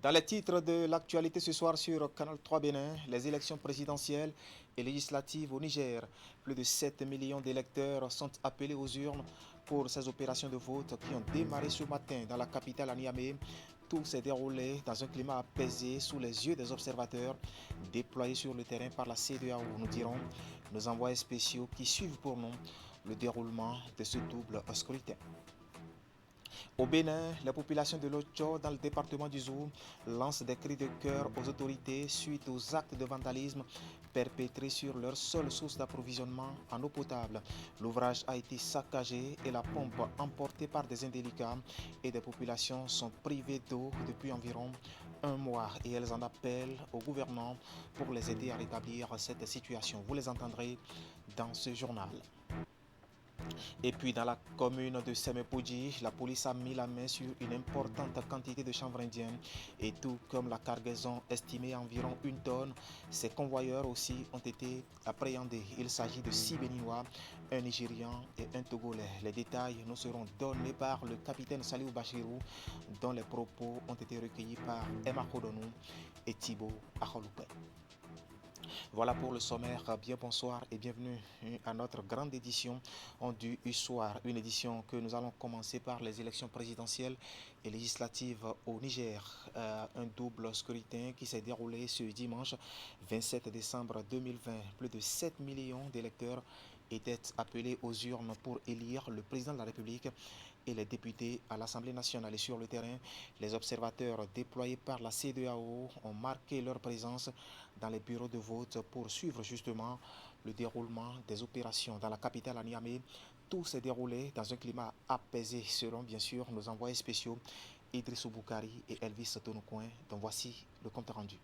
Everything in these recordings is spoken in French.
Dans les titres de l'actualité ce soir sur Canal 3 Bénin, les élections présidentielles et législatives au Niger. Plus de 7 millions d'électeurs sont appelés aux urnes pour ces opérations de vote qui ont démarré ce matin dans la capitale à Niamey. Tout s'est déroulé dans un climat apaisé sous les yeux des observateurs déployés sur le terrain par la CEDEAO. Nous dirons nos envoyés spéciaux qui suivent pour nous le déroulement de ce double scrutin. Au Bénin, la population de l'Ocho, dans le département du Zou, lance des cris de cœur aux autorités suite aux actes de vandalisme perpétrés sur leur seule source d'approvisionnement en eau potable. L'ouvrage a été saccagé et la pompe emportée par des indélicats et des populations sont privées d'eau depuis environ un mois et elles en appellent au gouvernement pour les aider à rétablir cette situation. Vous les entendrez dans ce journal. Et puis dans la commune de Semepoudji, la police a mis la main sur une importante quantité de chanvre indienne et tout comme la cargaison estimée à environ 1 tonne, ces convoyeurs aussi ont été appréhendés. Il s'agit de 6 Béninois, un Nigérian et un Togolais. Les détails nous seront donnés par le capitaine Saliou Bachirou dont les propos ont été recueillis par Emma Kodonou et Thibaut Akholoupe. Voilà pour le sommaire. Bien bonsoir et bienvenue à notre grande édition du soir. Une édition que nous allons commencer par les élections présidentielles et législatives au Niger. Un double scrutin qui s'est déroulé ce dimanche 27 décembre 2020. Plus de 7 millions d'électeurs étaient appelés aux urnes pour élire le président de la République et les députés à l'Assemblée nationale. Et sur le terrain, les observateurs déployés par la CEDEAO ont marqué leur présence dans les bureaux de vote pour suivre justement le déroulement des opérations. Dans la capitale à Niamey, tout s'est déroulé dans un climat apaisé selon bien sûr nos envoyés spéciaux Idrissou Boukari et Elvis Tonoucoin. Donc voici le compte rendu.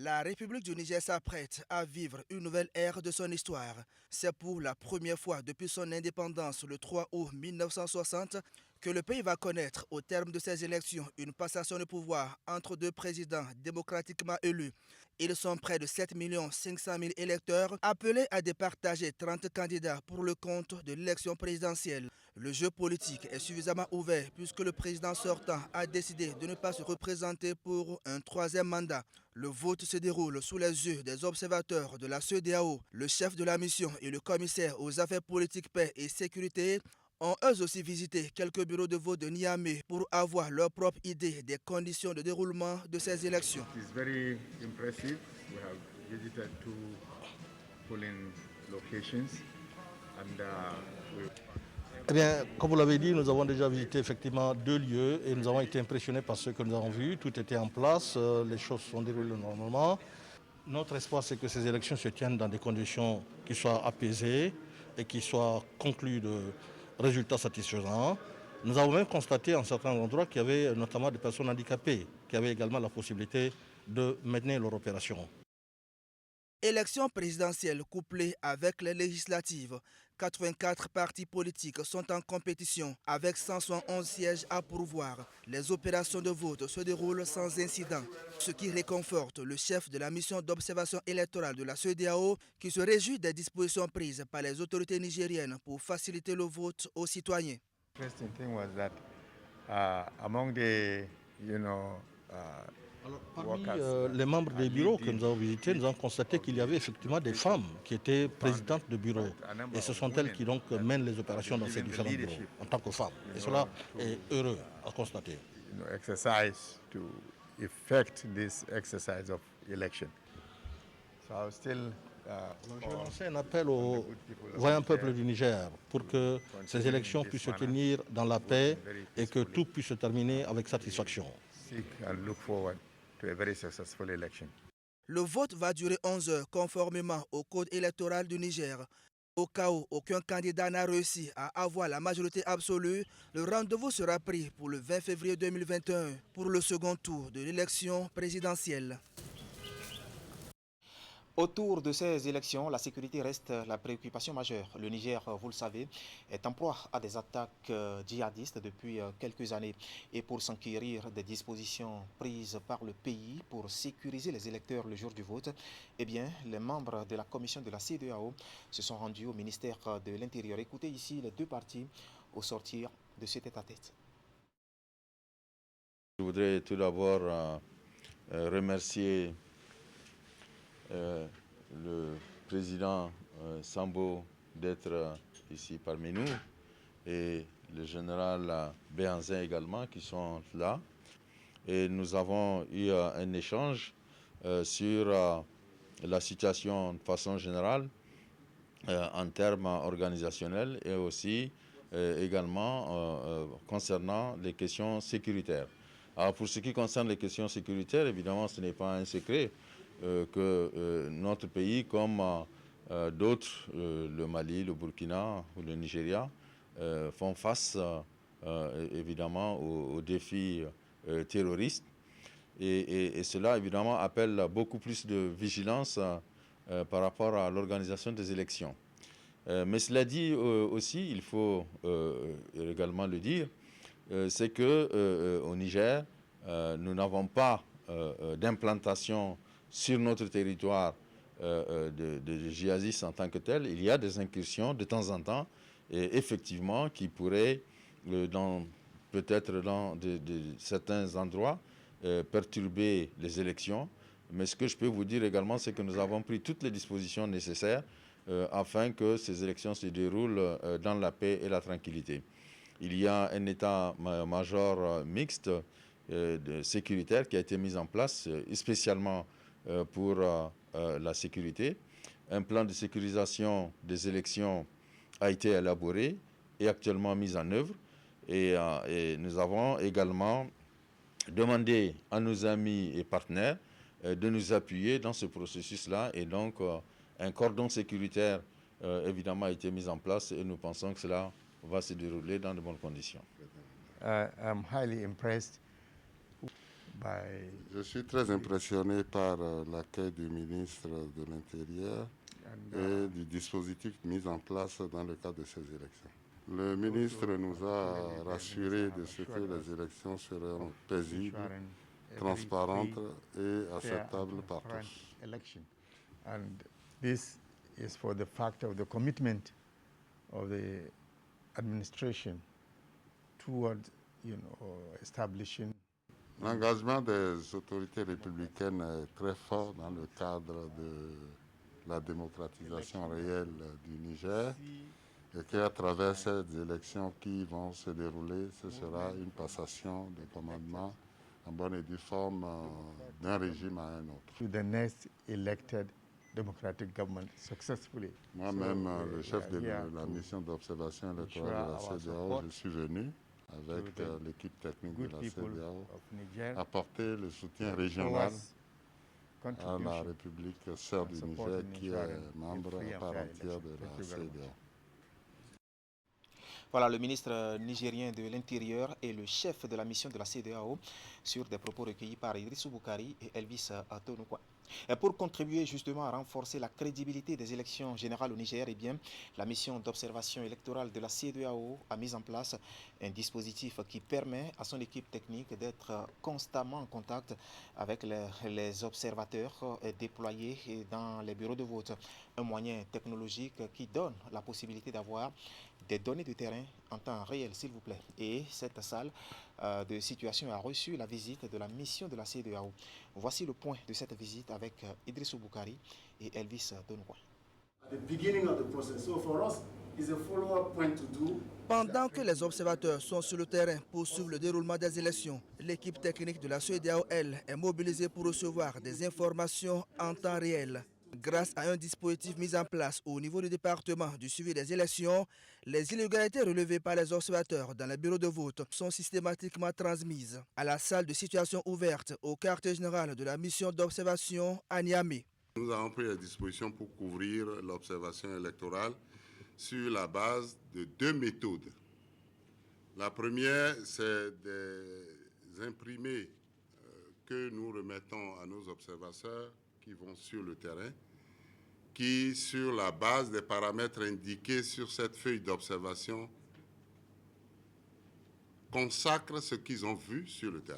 La République du Niger s'apprête à vivre une nouvelle ère de son histoire. C'est pour la première fois depuis son indépendance le 3 août 1960 que le pays va connaître, au terme de ces élections, une passation de pouvoir entre deux présidents démocratiquement élus. Ils sont près de 7 500 000 électeurs appelés à départager 30 candidats pour le compte de l'élection présidentielle. Le jeu politique est suffisamment ouvert puisque le président sortant a décidé de ne pas se représenter pour un troisième mandat. Le vote se déroule sous les yeux des observateurs de la CEDEAO. Le chef de la mission et le commissaire aux affaires politiques, paix et sécurité ont eux aussi visité quelques bureaux de vote de Niamey pour avoir leur propre idée des conditions de déroulement de ces élections. It is very impressive. We have visited two polling locations and Eh bien, comme vous l'avez dit, nous avons déjà visité effectivement 2 lieux et nous avons été impressionnés par ce que nous avons vu. Tout était en place, les choses sont déroulées normalement. Notre espoir, c'est que ces élections se tiennent dans des conditions qui soient apaisées et qui soient conclues de résultats satisfaisants. Nous avons même constaté en certains endroits qu'il y avait notamment des personnes handicapées qui avaient également la possibilité de mener leur opération. Élections présidentielles couplées avec les législatives. 84 partis politiques sont en compétition avec 171 sièges à pourvoir. Les opérations de vote se déroulent sans incident, ce qui réconforte le chef de la mission d'observation électorale de la CEDEAO qui se réjouit des dispositions prises par les autorités nigériennes pour faciliter le vote aux citoyens. interesting thing was that among the Alors, parmi workers, les membres des bureaux que nous avons visités, nous avons constaté of qu'il y avait effectivement des femmes qui étaient présidentes de bureaux. a number Et ce of sont elles qui donc women mènent that les opérations have dans been ces given the différents bureaux, leadership, en tant que femmes. Et you cela know, est heureux à constater. exercise to effect this exercise of election. So I was still Je vais lancer un appel aux voyants peuples du Niger pour que ces élections puissent se tenir dans la paix et que tout puisse se terminer avec satisfaction. seek and look forward to a very successful election. Le vote va durer 11 heures conformément au code électoral du Niger. Au cas où aucun candidat n'a réussi à avoir la majorité absolue, le rendez-vous sera pris pour le 20 février 2021 pour le second tour de l'élection présidentielle. Autour de ces élections, la sécurité reste la préoccupation majeure. Le Niger, vous le savez, est en proie à des attaques djihadistes depuis quelques années. Et pour s'enquérir des dispositions prises par le pays pour sécuriser les électeurs le jour du vote, eh bien, les membres de la commission de la CEDEAO se sont rendus au ministère de l'Intérieur. Écoutez ici les deux parties au sortir de cet tête-à-tête. Je voudrais tout d'abord remercier le président Sambo d'être ici parmi nous et le général Béhanzin également qui sont là. Et nous avons eu un échange sur la situation de façon générale en termes organisationnels et aussi également concernant les questions sécuritaires. Alors pour ce qui concerne les questions sécuritaires, évidemment ce n'est pas un secret que notre pays, comme d'autres, le Mali, le Burkina ou le Nigeria, font face évidemment aux défis terroristes. Et cela évidemment appelle beaucoup plus de vigilance par rapport à l'organisation des élections. Mais cela dit aussi, il faut également le dire, c'est qu'au Niger, nous n'avons pas d'implantation sur notre territoire de djihadistes en tant que tel. Il y a des incursions de temps en temps, et effectivement, qui pourraient, peut-être dans certains endroits, perturber les élections. Mais ce que je peux vous dire également, c'est que nous avons pris toutes les dispositions nécessaires afin que ces élections se déroulent dans la paix et la tranquillité. Il y a un état-major mixte sécuritaire qui a été mis en place spécialement pour la sécurité. Un plan de sécurisation des élections a été élaboré et actuellement mis en œuvre. Et nous avons également demandé à nos amis et partenaires de nous appuyer dans ce processus-là. Et donc, un cordon sécuritaire, évidemment, a été mis en place et nous pensons que cela va se dérouler dans de bonnes conditions. I'm highly impressed by Je suis très impressionné par l'accueil du ministre de l'Intérieur et du dispositif mis en place dans le cadre de ces élections. Le ministre nous a rassuré de ce que les élections seront paisibles, transparentes et acceptables par tous. And this is for the fact of the commitment of the administration toward, establishing. L'engagement des autorités républicaines est très fort dans le cadre de la démocratisation réelle du Niger et qu'à travers ces élections qui vont se dérouler, ce sera une passation de commandement en bonne et due forme d'un régime à un autre. To the next elected democratic government successfully. Moi-même, le chef de la mission d'observation électorale de la CEDEAO, je suis venu avec l'équipe technique de la CEDEAO apporter le soutien régional à la République sœur du Niger qui est membre à part entière de la CEDEAO. Voilà le ministre nigérien de l'Intérieur et le chef de la mission de la CEDEAO sur des propos recueillis par Idrissou Boukari et Elvis Tonokwa. Pour contribuer justement à renforcer la crédibilité des élections générales au Niger, la mission d'observation électorale de la CEDEAO a mis en place un dispositif qui permet à son équipe technique d'être constamment en contact avec les observateurs déployés dans les bureaux de vote. Un moyen technologique qui donne la possibilité d'avoir des données de terrain en temps réel, s'il vous plaît. Et cette salle de situation a reçu la visite de la mission de la CEDEAO. Voici le point de cette visite avec Idrissou Boukari et Elvis Tonokwa. Pendant que les observateurs sont sur le terrain pour suivre le déroulement des élections, l'équipe technique de la CEDEAO, elle, est mobilisée pour recevoir des informations en temps réel. Grâce à un dispositif mis en place au niveau du département du suivi des élections, les illégalités relevées par les observateurs dans les bureaux de vote sont systématiquement transmises à la salle de situation ouverte au quartier général de la mission d'observation à Niamey. Nous avons pris les dispositions pour couvrir l'observation électorale sur la base de deux méthodes. La première, c'est des imprimés que nous remettons à nos observateurs qui vont sur le terrain, qui, sur la base des paramètres indiqués sur cette feuille d'observation, consacrent ce qu'ils ont vu sur le terrain.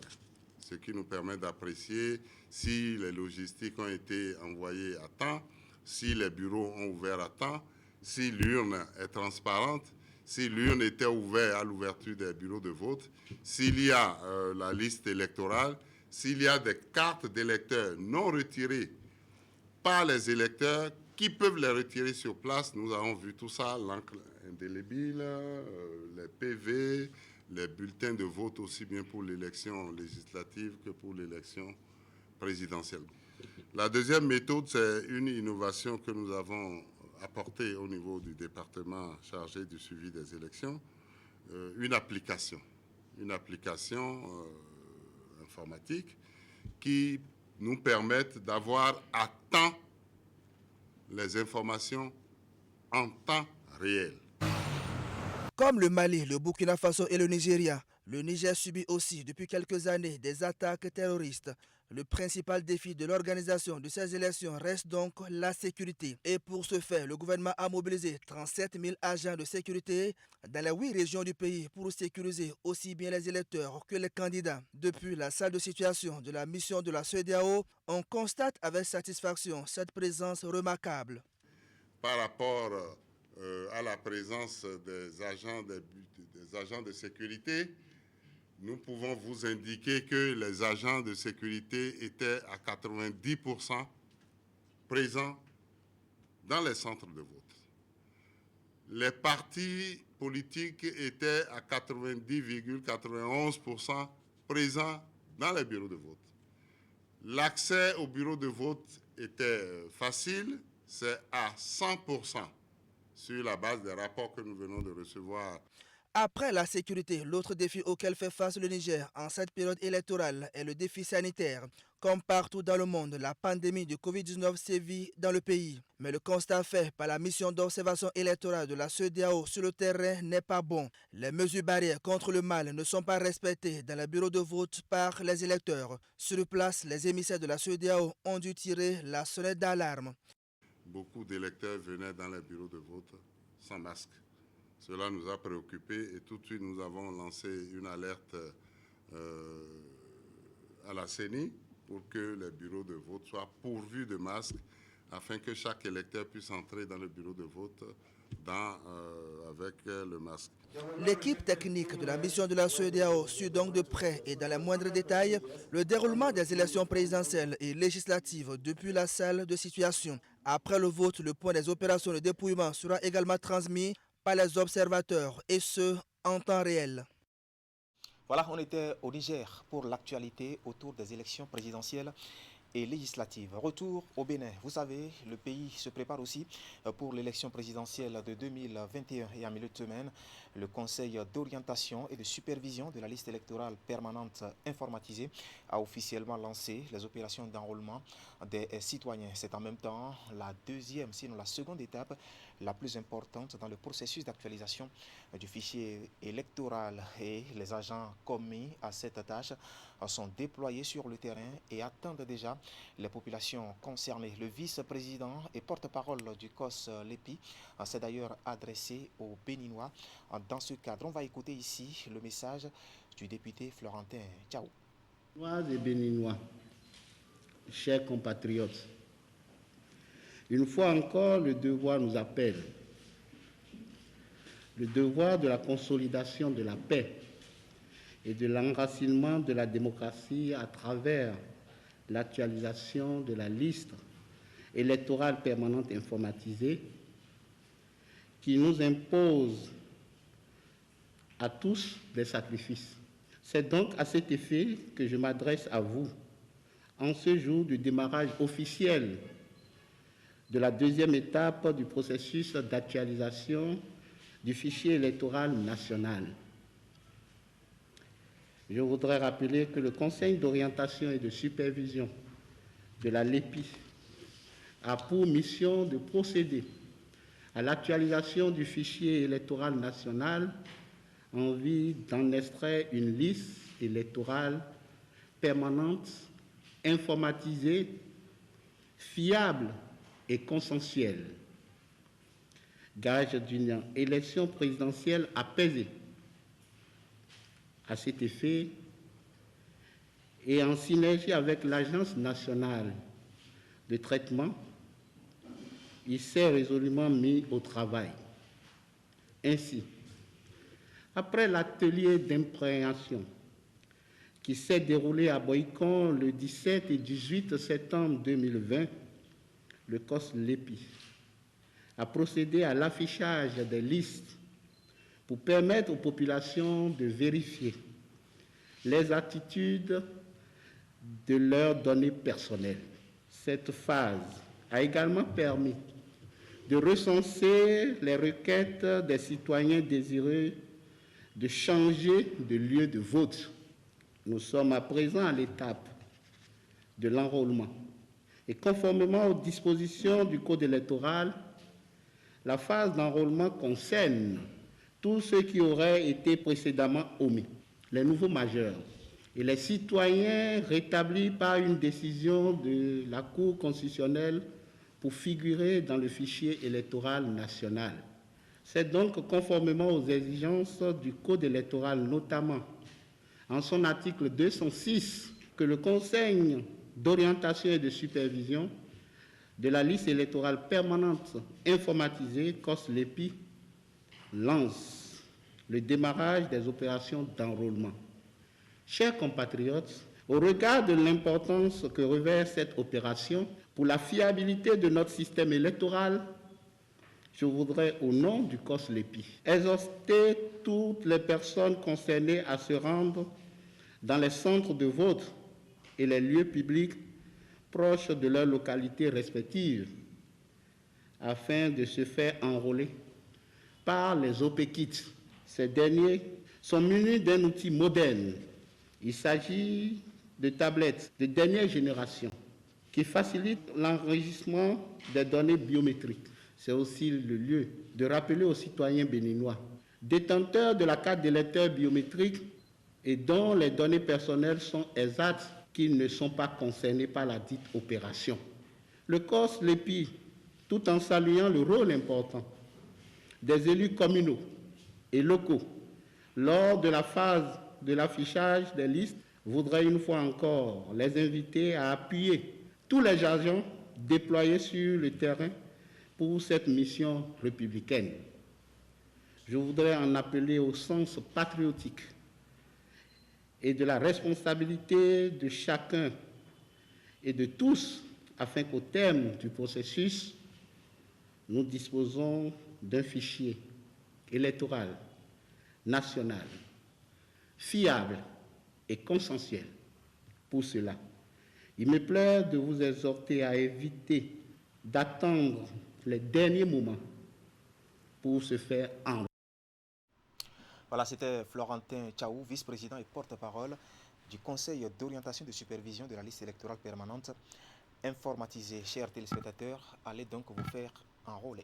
Ce qui nous permet d'apprécier si les logistiques ont été envoyées à temps, si les bureaux ont ouvert à temps, si l'urne est transparente, si l'urne était ouverte à l'ouverture des bureaux de vote, s'il y a la liste électorale, s'il y a des cartes d'électeurs non retirées par les électeurs qui peuvent les retirer sur place. Nous avons vu tout ça, l'encre indélébile, les PV, les bulletins de vote aussi bien pour l'élection législative que pour l'élection présidentielle. La deuxième méthode, c'est une innovation que nous avons apportée au niveau du département chargé du suivi des élections, une application informatique qui nous permette d'avoir à temps les informations en temps réel. Comme le Mali, le Burkina Faso et le Nigeria, le Niger subit aussi depuis quelques années des attaques terroristes. Le principal défi de l'organisation de ces élections reste donc la sécurité. Et pour ce faire, le gouvernement a mobilisé 37 000 agents de sécurité dans les 8 régions du pays pour sécuriser aussi bien les électeurs que les candidats. Depuis la salle de situation de la mission de la CEDEAO, on constate avec satisfaction cette présence remarquable. Par rapport à la présence des agents de sécurité, nous pouvons vous indiquer que les agents de sécurité étaient à 90% présents dans les centres de vote. Les partis politiques étaient à 90,91% présents dans les bureaux de vote. L'accès aux bureaux de vote était facile, c'est à 100% sur la base des rapports que nous venons de recevoir. Après la sécurité, l'autre défi auquel fait face le Niger en cette période électorale est le défi sanitaire. Comme partout dans le monde, la pandémie de Covid-19 sévit dans le pays. Mais le constat fait par la mission d'observation électorale de la CEDEAO sur le terrain n'est pas bon. Les mesures barrières contre le mal ne sont pas respectées dans les bureaux de vote par les électeurs. Sur place, les émissaires de la CEDEAO ont dû tirer la sonnette d'alarme. Beaucoup d'électeurs venaient dans les bureaux de vote sans masque. Cela nous a préoccupés et tout de suite nous avons lancé une alerte à la CENI pour que les bureaux de vote soient pourvus de masques afin que chaque électeur puisse entrer dans le bureau de vote avec le masque. L'équipe technique de la mission de la CEDEAO suit donc de près et dans les moindres détails le déroulement des élections présidentielles et législatives depuis la salle de situation. Après le vote, le point des opérations de dépouillement sera également transmis par les observateurs, et ce, en temps réel. Voilà, on était au Niger pour l'actualité autour des élections présidentielles et législatives. Retour au Bénin. Vous savez, le pays se prépare aussi pour l'élection présidentielle de 2021 et en milieu de semaine. Le Conseil d'orientation et de supervision de la liste électorale permanente informatisée a officiellement lancé les opérations d'enrôlement des citoyens. C'est en même temps la deuxième, sinon la seconde étape la plus importante dans le processus d'actualisation du fichier électoral. Et les agents commis à cette tâche sont déployés sur le terrain et attendent déjà les populations concernées. Le vice-président et porte-parole du COS Lépi s'est d'ailleurs adressé aux Béninois. Dans ce cadre, on va écouter ici le message du député Florentin Tchao. Béninoises et Béninois, chers compatriotes, une fois encore, le devoir nous appelle. Le devoir de la consolidation de la paix et de l'enracinement de la démocratie à travers l'actualisation de la liste électorale permanente informatisée qui nous impose à tous des sacrifices. C'est donc à cet effet que je m'adresse à vous en ce jour du démarrage officiel de la deuxième étape du processus d'actualisation du fichier électoral national. Je voudrais rappeler que le Conseil d'orientation et de supervision de la LEPI a pour mission de procéder à l'actualisation du fichier électoral national en vue d'en extraire une liste électorale permanente, informatisée, fiable et consensuelle, gage d'une élection présidentielle apaisée. À cet effet, et en synergie avec l'Agence nationale de traitement, il s'est résolument mis au travail. Ainsi, Après l'atelier d'imprégnation qui s'est déroulé à Boycon le 17 et 18 septembre 2020, le COS LEPI a procédé à l'affichage des listes pour permettre aux populations de vérifier les attitudes de leurs données personnelles. Cette phase a également permis de recenser les requêtes des citoyens désireux de changer de lieu de vote. Nous sommes à présent à l'étape de l'enrôlement. Et conformément aux dispositions du Code électoral, la phase d'enrôlement concerne tous ceux qui auraient été précédemment omis, les nouveaux majeurs et les citoyens rétablis par une décision de la Cour constitutionnelle pour figurer dans le fichier électoral national. C'est donc conformément aux exigences du Code électoral, notamment en son article 206, que le Conseil d'orientation et de supervision de la liste électorale permanente informatisée, COS LEPI, lance le démarrage des opérations d'enrôlement. Chers compatriotes, au regard de l'importance que revêt cette opération pour la fiabilité de notre système électoral, je voudrais, au nom du COS LEPI, exhorter toutes les personnes concernées à se rendre dans les centres de vote et les lieux publics proches de leurs localités respectives, afin de se faire enrôler par les OPKIT. Ces derniers sont munis d'un outil moderne. Il s'agit de tablettes de dernière génération qui facilitent l'enregistrement des données biométriques. C'est aussi le lieu de rappeler aux citoyens béninois, détenteurs de la carte d'électeur biométrique et dont les données personnelles sont exactes, qu'ils ne sont pas concernés par la dite opération. Le COS LEPI, tout en saluant le rôle important des élus communaux et locaux lors de la phase de l'affichage des listes, voudrait une fois encore les inviter à appuyer tous les agents déployés sur le terrain pour cette mission républicaine. Je voudrais en appeler au sens patriotique et de la responsabilité de chacun et de tous, afin qu'au terme du processus, nous disposons d'un fichier électoral national fiable et consensuel. Pour cela, il me plaît de vous exhorter à éviter d'attendre les derniers moments pour se faire enrôler. Voilà, c'était Florentin Tchaou, vice-président et porte-parole du Conseil d'orientation et de supervision de la liste électorale permanente informatisée. Chers téléspectateurs, allez donc vous faire enrôler.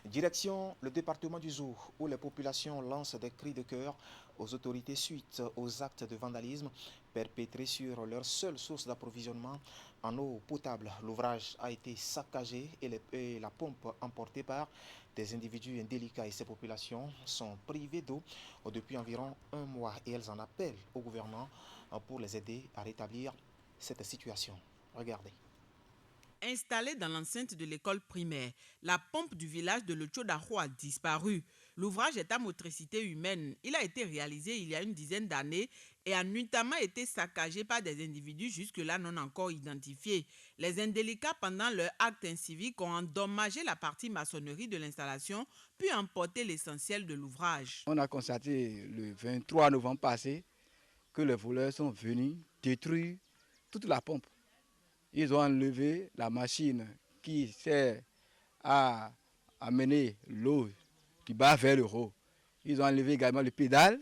Direction le département du Zou, où les populations lancent des cris de cœur aux autorités suite aux actes de vandalisme perpétrés sur leur seule source d'approvisionnement en eau potable. L'ouvrage a été saccagé et la pompe emportée par des individus indélicats, et ces populations sont privées d'eau depuis environ un mois et elles en appellent au gouvernement pour les aider à rétablir cette situation. Regardez. Installée dans l'enceinte de l'école primaire, la pompe du village de Lotchodaro a disparu. L'ouvrage est à motricité humaine. Il a été réalisé il y a une dizaine d'années et a notamment été saccagé par des individus jusque-là non encore identifiés. Les indélicats, pendant leur acte incivique, ont endommagé la partie maçonnerie de l'installation, puis emporté l'essentiel de l'ouvrage. On a constaté le 23 novembre passé que les voleurs sont venus détruire toute la pompe. Ils ont enlevé la machine qui sert à amener l'eau du bas vers le haut. Ils ont enlevé également le pédale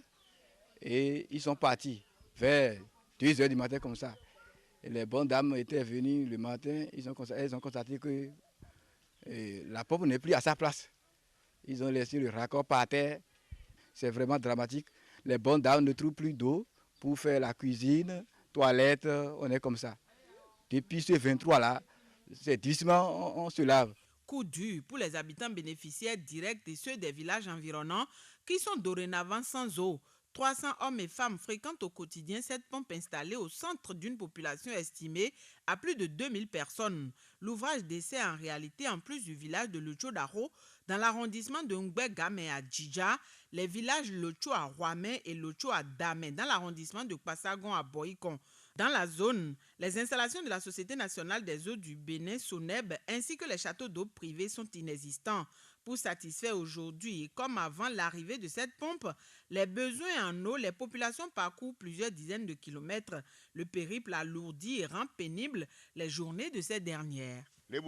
et ils sont partis vers 2 h du matin comme ça. Et les bonnes dames étaient venues le matin, elles ont constaté que la pompe n'est plus à sa place. Ils ont laissé le raccord par terre. C'est vraiment dramatique. Les bonnes dames ne trouvent plus d'eau pour faire la cuisine, toilette, on est comme ça. Depuis ce 23-là, c'est doucement, on se lave. Coup dur pour les habitants bénéficiaires directs et ceux des villages environnants qui sont dorénavant sans eau. 300 hommes et femmes fréquentent au quotidien cette pompe installée au centre d'une population estimée à plus de 2000 personnes. L'ouvrage dessert en réalité, en plus du village de Lotcho-Daro, dans l'arrondissement de Ngbegame à Djidja, les villages Lotcho à Rouamé et Lotcho à Damé, dans l'arrondissement de Passagon à Boïkon. Dans la zone, les installations de la Société nationale des eaux du Bénin, SONEB, ainsi que les châteaux d'eau privés sont inexistants. Pour satisfaire aujourd'hui et comme avant l'arrivée de cette pompe, les besoins en eau, les populations parcourent plusieurs dizaines de kilomètres. Le périple alourdit et rend pénible les journées de ces dernières. Les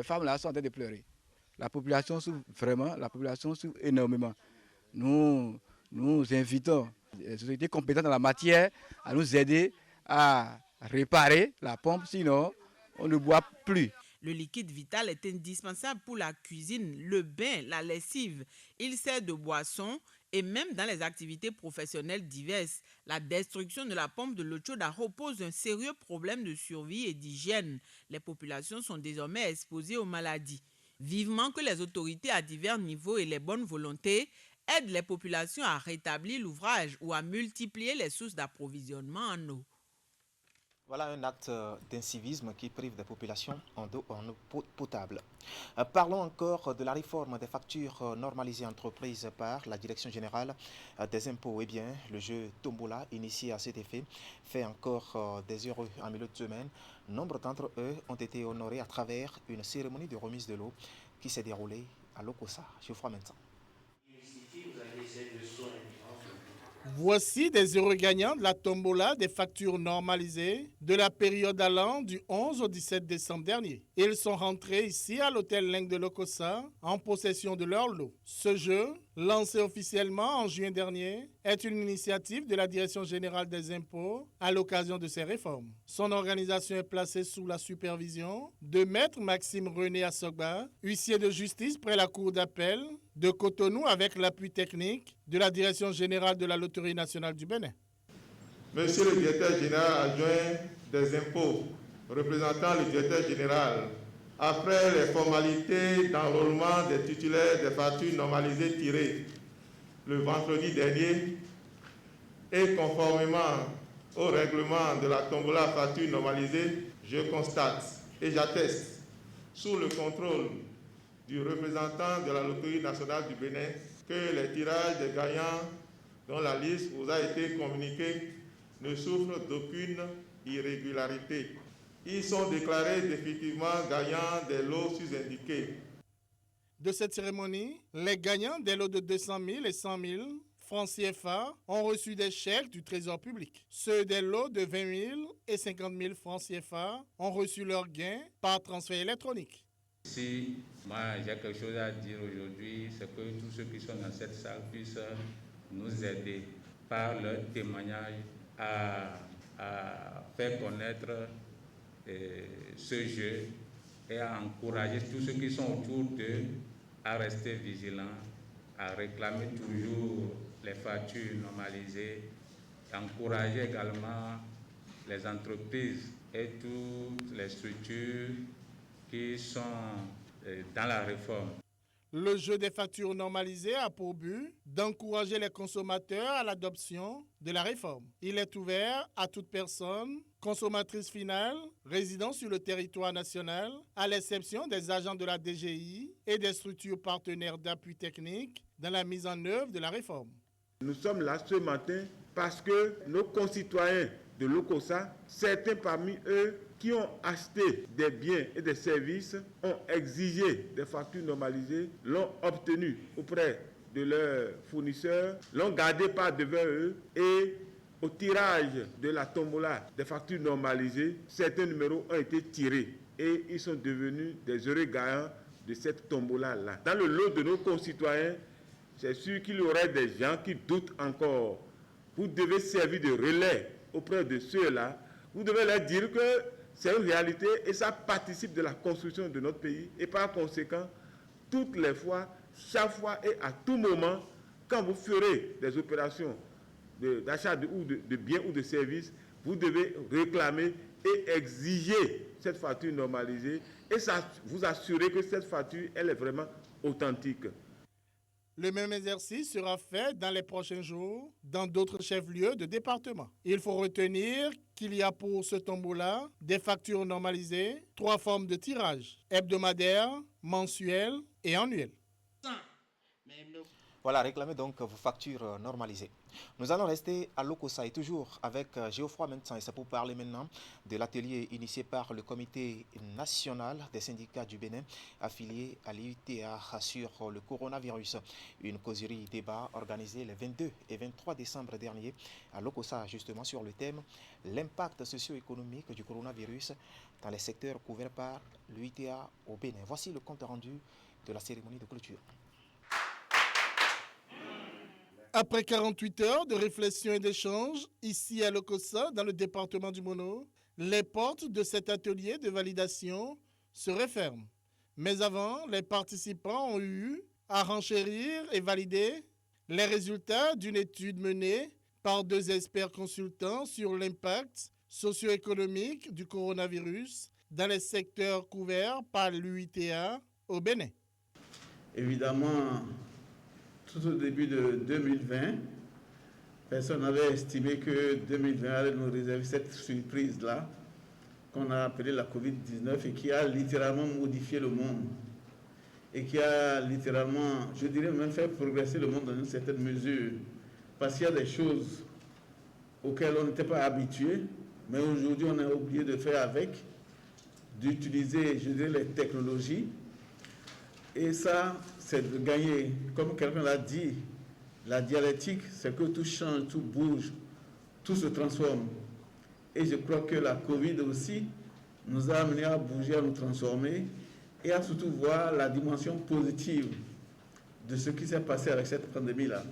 femmes là sont en train de pleurer. La population souffre vraiment, la population souffre énormément. Nous invitons les sociétés compétentes dans la matière à nous aider à réparer la pompe, sinon on ne boit plus. Le liquide vital est indispensable pour la cuisine, le bain, la lessive. Il sert de boisson et même dans les activités professionnelles diverses. La destruction de la pompe de Lotcho-Daro pose un sérieux problème de survie et d'hygiène. Les populations sont désormais exposées aux maladies. Vivement que les autorités à divers niveaux et les bonnes volontés aident les populations à rétablir l'ouvrage ou à multiplier les sources d'approvisionnement en eau. Voilà un acte d'incivisme qui prive des populations en eau potable. Parlons encore de la réforme des factures normalisées entreprises par la Direction générale des impôts. Eh bien, le jeu Tombola, initié à cet effet, fait encore des heureux en milieu de semaine. Nombre d'entre eux ont été honorés à travers une cérémonie de remise de l'eau qui s'est déroulée à Lokossa. Geoffroy Mentan. Voici des heureux gagnants de la tombola des factures normalisées de la période allant du 11 au 17 décembre dernier. Ils sont rentrés ici à l'hôtel Leng de Lokossa en possession de leur lot. Ce jeu, lancé officiellement en juin dernier, est une initiative de la Direction générale des impôts à l'occasion de ces réformes. Son organisation est placée sous la supervision de Maître Maxime René Assogba, huissier de justice près la Cour d'appel de Cotonou avec l'appui technique de la Direction générale de la Loterie nationale du Bénin. Monsieur le directeur général adjoint des impôts, représentant le directeur général, après les formalités d'enrôlement des titulaires des factures normalisées tirées le vendredi dernier et conformément au règlement de la tombola facture normalisée, je constate et j'atteste sous le contrôle du représentant de la Loterie nationale du Bénin que les tirages des gagnants dont la liste vous a été communiquée ne souffrent d'aucune irrégularité. Ils sont déclarés définitivement gagnants des lots sus-indiqués. De cette cérémonie, les gagnants des lots de 200 000 et 100 000 francs CFA ont reçu des chèques du Trésor public. Ceux des lots de 20 000 et 50 000 francs CFA ont reçu leurs gains par transfert électronique. Si moi j'ai quelque chose à dire aujourd'hui, c'est que tous ceux qui sont dans cette salle puissent nous aider par leur témoignage à faire connaître ce jeu et à encourager tous ceux qui sont autour d'eux à rester vigilants, à réclamer toujours les factures normalisées, encourager également les entreprises et toutes les structures qui sont dans la réforme. Le jeu des factures normalisées a pour but d'encourager les consommateurs à l'adoption de la réforme. Il est ouvert à toute personne, consommatrice finale, résidant sur le territoire national, à l'exception des agents de la DGI et des structures partenaires d'appui technique dans la mise en œuvre de la réforme. Nous sommes là ce matin parce que nos concitoyens de Lokossa, certains parmi eux qui ont acheté des biens et des services, ont exigé des factures normalisées, l'ont obtenu auprès de leurs fournisseurs, l'ont gardé par devant eux et au tirage de la tombola des factures normalisées, certains numéros ont été tirés et ils sont devenus des heureux gagnants de cette tombola-là. Dans le lot de nos concitoyens, c'est sûr qu'il y aurait des gens qui doutent encore. Vous devez servir de relais auprès de ceux-là. Vous devez leur dire que c'est une réalité et ça participe de la construction de notre pays. Et par conséquent, toutes les fois, chaque fois et à tout moment, quand vous ferez des opérations d'achat de biens ou de services, vous devez réclamer et exiger cette facture normalisée et ça, vous assurer que cette facture, elle est vraiment authentique. Le même exercice sera fait dans les prochains jours dans d'autres chefs-lieux de département. Il faut retenir qu'il y a pour ce tombola des factures normalisées, 3 formes de tirage, hebdomadaire, mensuel et annuel. Voilà, réclamez donc vos factures normalisées. Nous allons rester à Lokossa et toujours avec Geoffroy maintenant. Et c'est pour parler maintenant de l'atelier initié par le comité national des syndicats du Bénin affilié à l'UTA sur le coronavirus. Une causerie débat organisée les 22 et 23 décembre dernier à Lokossa justement sur le thème l'impact socio-économique du coronavirus dans les secteurs couverts par l'UTA au Bénin. Voici le compte rendu de la cérémonie de clôture. Après 48 heures de réflexion et d'échange, ici à Lokossa, dans le département du Mono, les portes de cet atelier de validation se referment. Mais avant, les participants ont eu à renchérir et valider les résultats d'une étude menée par 2 experts consultants sur l'impact socio-économique du coronavirus dans les secteurs couverts par l'UITA au Bénin. Évidemment, tout au début de 2020, personne n'avait estimé que 2020 allait nous réserver cette surprise-là, qu'on a appelée la Covid-19 et qui a littéralement modifié le monde. Et qui a littéralement, je dirais même fait progresser le monde dans une certaine mesure. Parce qu'il y a des choses auxquelles on n'était pas habitué, mais aujourd'hui on a oublié de faire avec, d'utiliser, je dirais, les technologies. Et ça, c'est de gagner, comme quelqu'un l'a dit, la dialectique, c'est que tout change, tout bouge, tout se transforme. Et je crois que la Covid aussi nous a amené à bouger, à nous transformer et à surtout voir la dimension positive de ce qui s'est passé avec cette pandémie-là.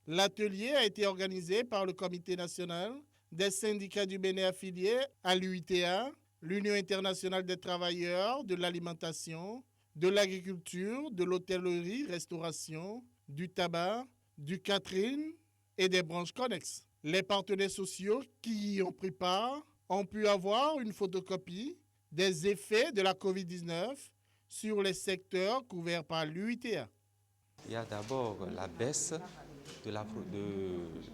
L'atelier a été organisé par le Comité national des syndicats du Bénin affiliés à l'UITA, l'Union internationale des travailleurs de l'alimentation, de l'agriculture, de l'hôtellerie-restauration, du tabac, du catering et des branches connexes. Les partenaires sociaux qui y ont pris part ont pu avoir une photocopie des effets de la COVID-19 sur les secteurs couverts par l'UITA. Il y a d'abord la baisse de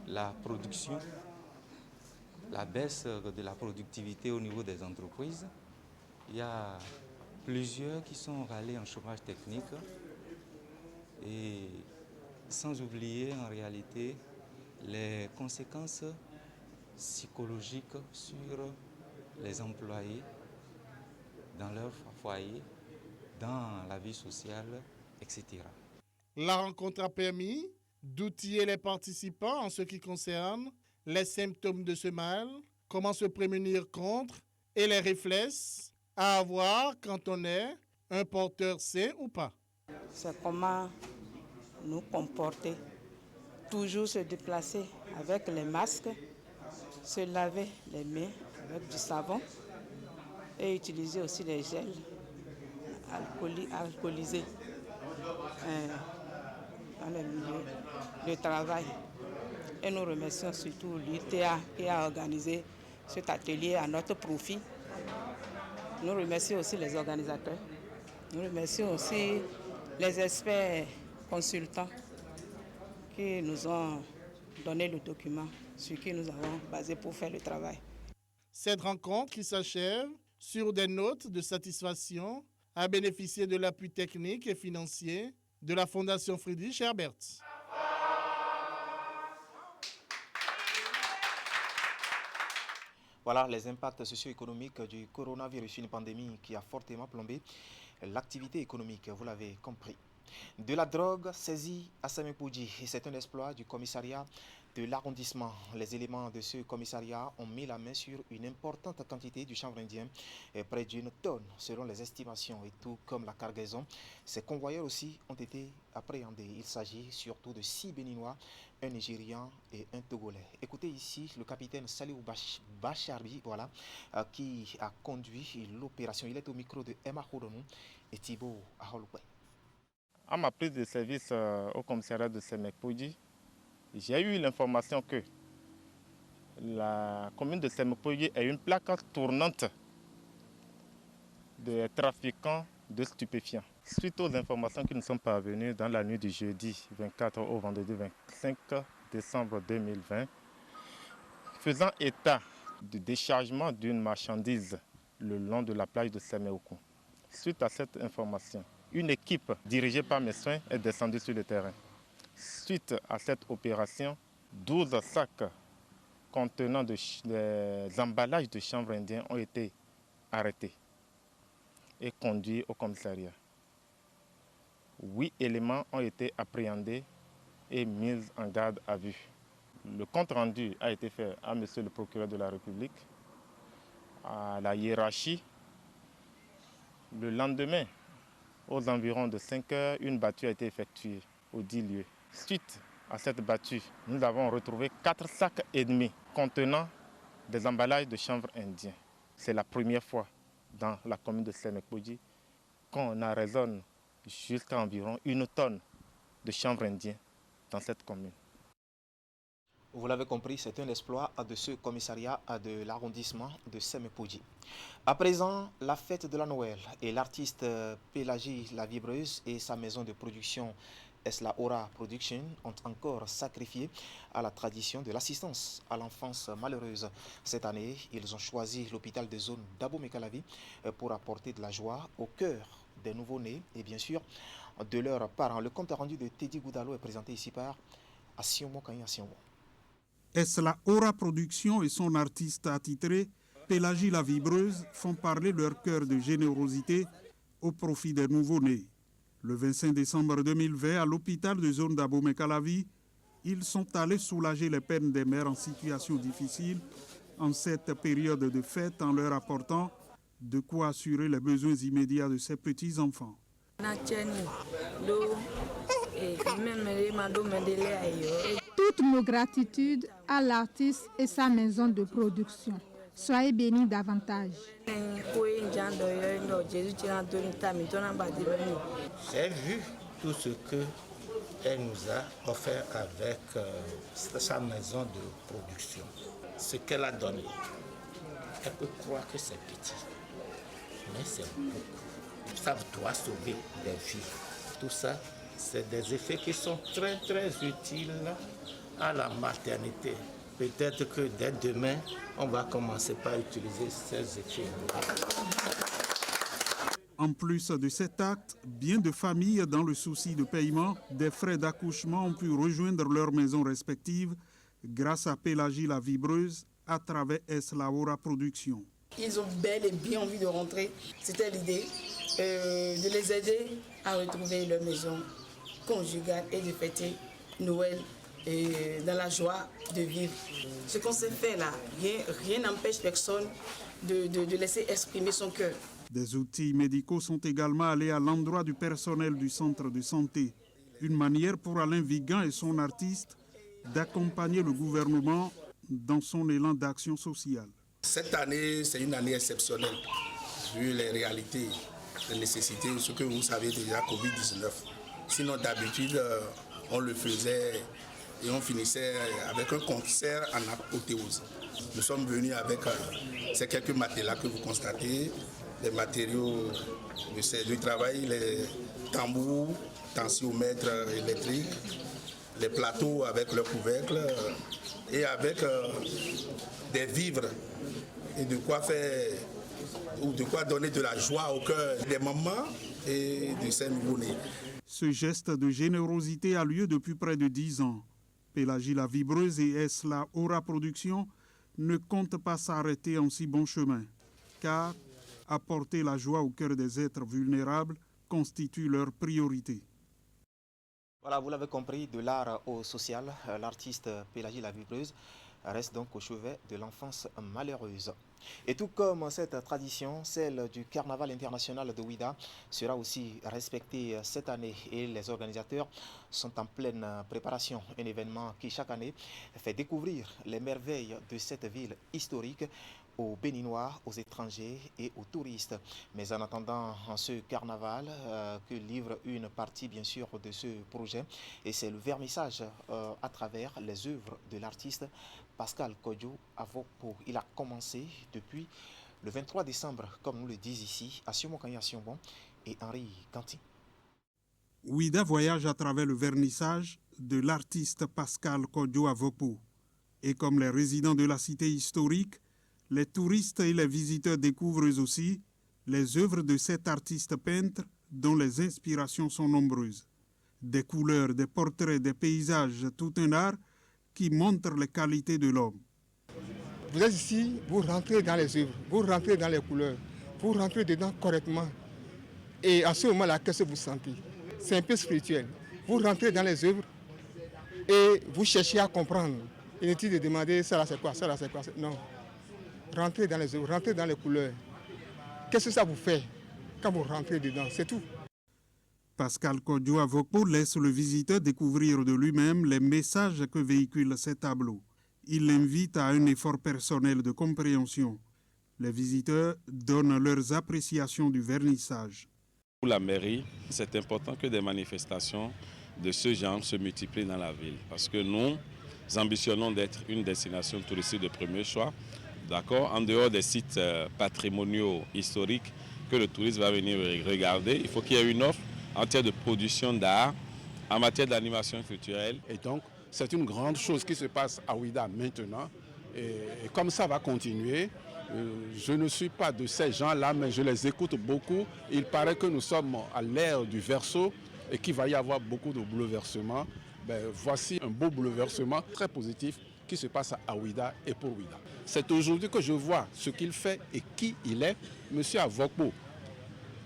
la production, la baisse de la productivité au niveau des entreprises. Il y a plusieurs qui sont râlés en chômage technique et sans oublier en réalité les conséquences psychologiques sur les employés dans leur foyer, dans la vie sociale, etc. La rencontre a permis d'outiller les participants en ce qui concerne les symptômes de ce mal, comment se prémunir contre et les réflexes à avoir quand on est un porteur sain ou pas. C'est comment nous comporter, toujours se déplacer avec les masques, se laver les mains avec du savon et utiliser aussi les gels alcoolisés dans le milieu de travail. Et nous remercions surtout l'UTA qui a organisé cet atelier à notre profit. Nous remercions aussi les organisateurs. Nous remercions aussi les experts consultants qui nous ont donné le document sur qui nous avons basé pour faire le travail. Cette rencontre qui s'achève sur des notes de satisfaction a bénéficié de l'appui technique et financier de la Fondation Friedrich Herbert. Voilà les impacts socio-économiques du coronavirus, une pandémie qui a fortement plombé l'activité économique, vous l'avez compris. De la drogue saisie à Semepouji, c'est un exploit du commissariat de l'arrondissement. Les éléments de ce commissariat ont mis la main sur une importante quantité du chanvre indien, près d'une tonne selon les estimations, et tout comme la cargaison. Ces convoyeurs aussi ont été appréhendés. Il s'agit surtout de 6 Béninois, un Nigérian et un Togolais. Écoutez ici le capitaine Saliou Bacharbi, voilà, qui a conduit l'opération. Il est au micro de Emma Khouronou et Thibaut Aholoué. À ma prise de service au commissariat de Semepouji, j'ai eu l'information que la commune de Semepouji est une plaque tournante des trafiquants de stupéfiants. Suite aux informations qui nous sont parvenues dans la nuit du jeudi 24 au vendredi 25 décembre 2020, faisant état du déchargement d'une marchandise le long de la plage de Semeoukou. Suite à cette information, une équipe dirigée par mes soins est descendue sur le terrain. Suite à cette opération, 12 sacs contenant des emballages de chanvre indien ont été arrêtés et conduits au commissariat. 8 éléments ont été appréhendés et mis en garde à vue. Le compte rendu a été fait à monsieur le procureur de la République, à la hiérarchie. Le lendemain, aux environs de 5 heures, une battue a été effectuée au 10 lieux. Suite à cette battue, nous avons retrouvé 4 sacs et demi contenant des emballages de chanvre indien. C'est la première fois dans la commune de Semepouji qu'on arraisonne jusqu'à environ 1 tonne de chanvre indien dans cette commune. Vous l'avez compris, c'est un exploit de ce commissariat de l'arrondissement de Semepouji. À présent, la fête de la Noël et l'artiste Pélagie la Vibreuse et sa maison de production Esla Aura Production ont encore sacrifié à la tradition de l'assistance à l'enfance malheureuse. Cette année, ils ont choisi l'hôpital de zone d'Abomey-Calavi pour apporter de la joie au cœur des nouveau-nés et bien sûr de leurs parents. Le compte rendu de Teddy Goudalo est présenté ici par Asiomo Kanya Asiomo. Esla Aura Production et son artiste attitré, Pélagie la Vibreuse, font parler leur cœur de générosité au profit des nouveau-nés. Le 25 décembre 2020, à l'hôpital de zone d'Abomey-Calavi, ils sont allés soulager les peines des mères en situation difficile en cette période de fête en leur apportant de quoi assurer les besoins immédiats de ces petits-enfants. Toutes nos gratitudes à l'artiste et sa maison de production. Soyez bénis davantage. J'ai vu tout ce qu'elle nous a offert avec sa maison de production. Ce qu'elle a donné. Elle peut croire que c'est petit, mais c'est beaucoup. Ça doit sauver des vies. Tout ça, c'est des effets qui sont très très utiles à la maternité. Peut-être que dès demain, on va commencer par utiliser ces effets. En plus de cet acte, bien de familles, dans le souci de paiement des frais d'accouchement, ont pu rejoindre leurs maisons respectives grâce à Pélagie la Vibreuse à travers Esla Aura Production. Ils ont bel et bien envie de rentrer. C'était l'idée de les aider à retrouver leur maison conjugale et de fêter Noël et dans la joie de vivre. Ce qu'on s'est fait là, rien n'empêche personne de laisser exprimer son cœur. Des outils médicaux sont également allés à l'endroit du personnel du centre de santé. Une manière pour Alain Vigan et son artiste d'accompagner le gouvernement dans son élan d'action sociale. Cette année, c'est une année exceptionnelle, vu les réalités, les nécessités, ce que vous savez déjà, Covid-19. Sinon, d'habitude, on le faisait et on finissait avec un concert en apothéose. Nous sommes venus avec ces quelques matelas que vous constatez, les matériaux du travail, les tambours, tensiomètres électriques, les plateaux avec leurs couvercles et avec des vivres et de quoi faire ou de quoi donner de la joie au cœur des mamans et de ces nouveau-nés. Ce geste de générosité a lieu depuis près de 10 ans. Pélagie la Vibreuse et Esla Aura Production ne comptent pas s'arrêter en si bon chemin, car apporter la joie au cœur des êtres vulnérables constitue leur priorité. Voilà, vous l'avez compris, de l'art au social, l'artiste Pélagie la Vibreuse reste donc au chevet de l'enfance malheureuse. Et tout comme cette tradition, celle du Carnaval international de Ouida sera aussi respectée cette année et les organisateurs sont en pleine préparation. Un événement qui chaque année fait découvrir les merveilles de cette ville historique aux Béninois, aux étrangers et aux touristes. Mais en attendant ce carnaval que livre une partie bien sûr de ce projet, et c'est le vernissage à travers les œuvres de l'artiste Pascal Kodjo Avokpo. Il a commencé depuis le 23 décembre, comme nous le disent ici, à Siomokanya Siombon et Henri Ganti. Ouida voyage à travers le vernissage de l'artiste Pascal Kodjo Avokpo. Et comme les résidents de la cité historique, les touristes et les visiteurs découvrent aussi les œuvres de cet artiste peintre dont les inspirations sont nombreuses. Des couleurs, des portraits, des paysages, tout un art qui montre les qualités de l'homme. Vous êtes ici, vous rentrez dans les œuvres, vous rentrez dans les couleurs, vous rentrez dedans correctement. Et à ce moment-là, qu'est-ce que vous sentez? C'est un peu spirituel. Vous rentrez dans les œuvres et vous cherchez à comprendre. Inutile de demander ça là c'est quoi, ça là c'est quoi. Non. Rentrez dans les œuvres, rentrez dans les couleurs. Qu'est-ce que ça vous fait quand vous rentrez dedans? C'est tout. Pascal Kodjo Avokpo laisse le visiteur découvrir de lui-même les messages que véhiculent ces tableaux. Il l'invite à un effort personnel de compréhension. Les visiteurs donnent leurs appréciations du vernissage. Pour la mairie, c'est important que des manifestations de ce genre se multiplient dans la ville. Parce que nous ambitionnons d'être une destination touristique de premier choix. D'accord, en dehors des sites patrimoniaux historiques que le touriste va venir regarder, il faut qu'il y ait une offre en termes de production d'art, en matière d'animation culturelle. Et donc, c'est une grande chose qui se passe à Ouida maintenant. Et comme ça va continuer, je ne suis pas de ces gens-là, mais je les écoute beaucoup. Il paraît que nous sommes à l'ère du verseau et qu'il va y avoir beaucoup de bouleversements. Voici un beau bouleversement très positif qui se passe à Ouida et pour Ouida. C'est aujourd'hui que je vois ce qu'il fait et qui il est. Monsieur Avokpo,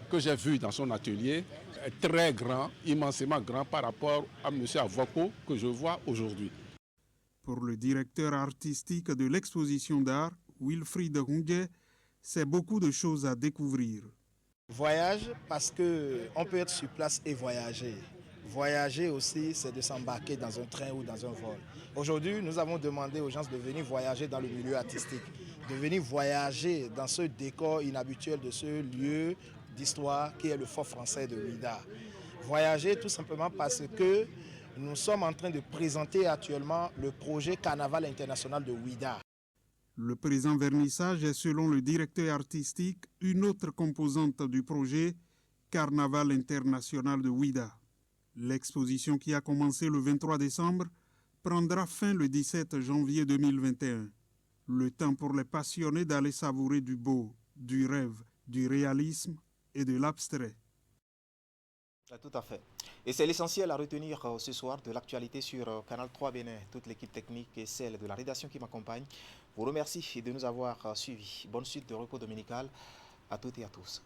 que j'ai vu dans son atelier, est très grand, immensément grand par rapport à monsieur Avokpo que je vois aujourd'hui. Pour le directeur artistique de l'exposition d'art, Wilfried Hundje, c'est beaucoup de choses à découvrir. Voyage parce qu'on peut être sur place et voyager. Voyager aussi, c'est de s'embarquer dans un train ou dans un vol. Aujourd'hui, nous avons demandé aux gens de venir voyager dans le milieu artistique, de venir voyager dans ce décor inhabituel de ce lieu d'histoire qui est le fort français de Ouida. Voyager tout simplement parce que nous sommes en train de présenter actuellement le projet Carnaval international de Ouida. Le présent vernissage est, selon le directeur artistique, une autre composante du projet Carnaval international de Ouida. L'exposition qui a commencé le 23 décembre prendra fin le 17 janvier 2021. Le temps pour les passionnés d'aller savourer du beau, du rêve, du réalisme et de l'abstrait. Tout à fait. Et c'est l'essentiel à retenir ce soir de l'actualité sur Canal 3 Bénin. Toute l'équipe technique et celle de la rédaction qui m'accompagne vous remercie de nous avoir suivis. Bonne suite de repos dominical à toutes et à tous.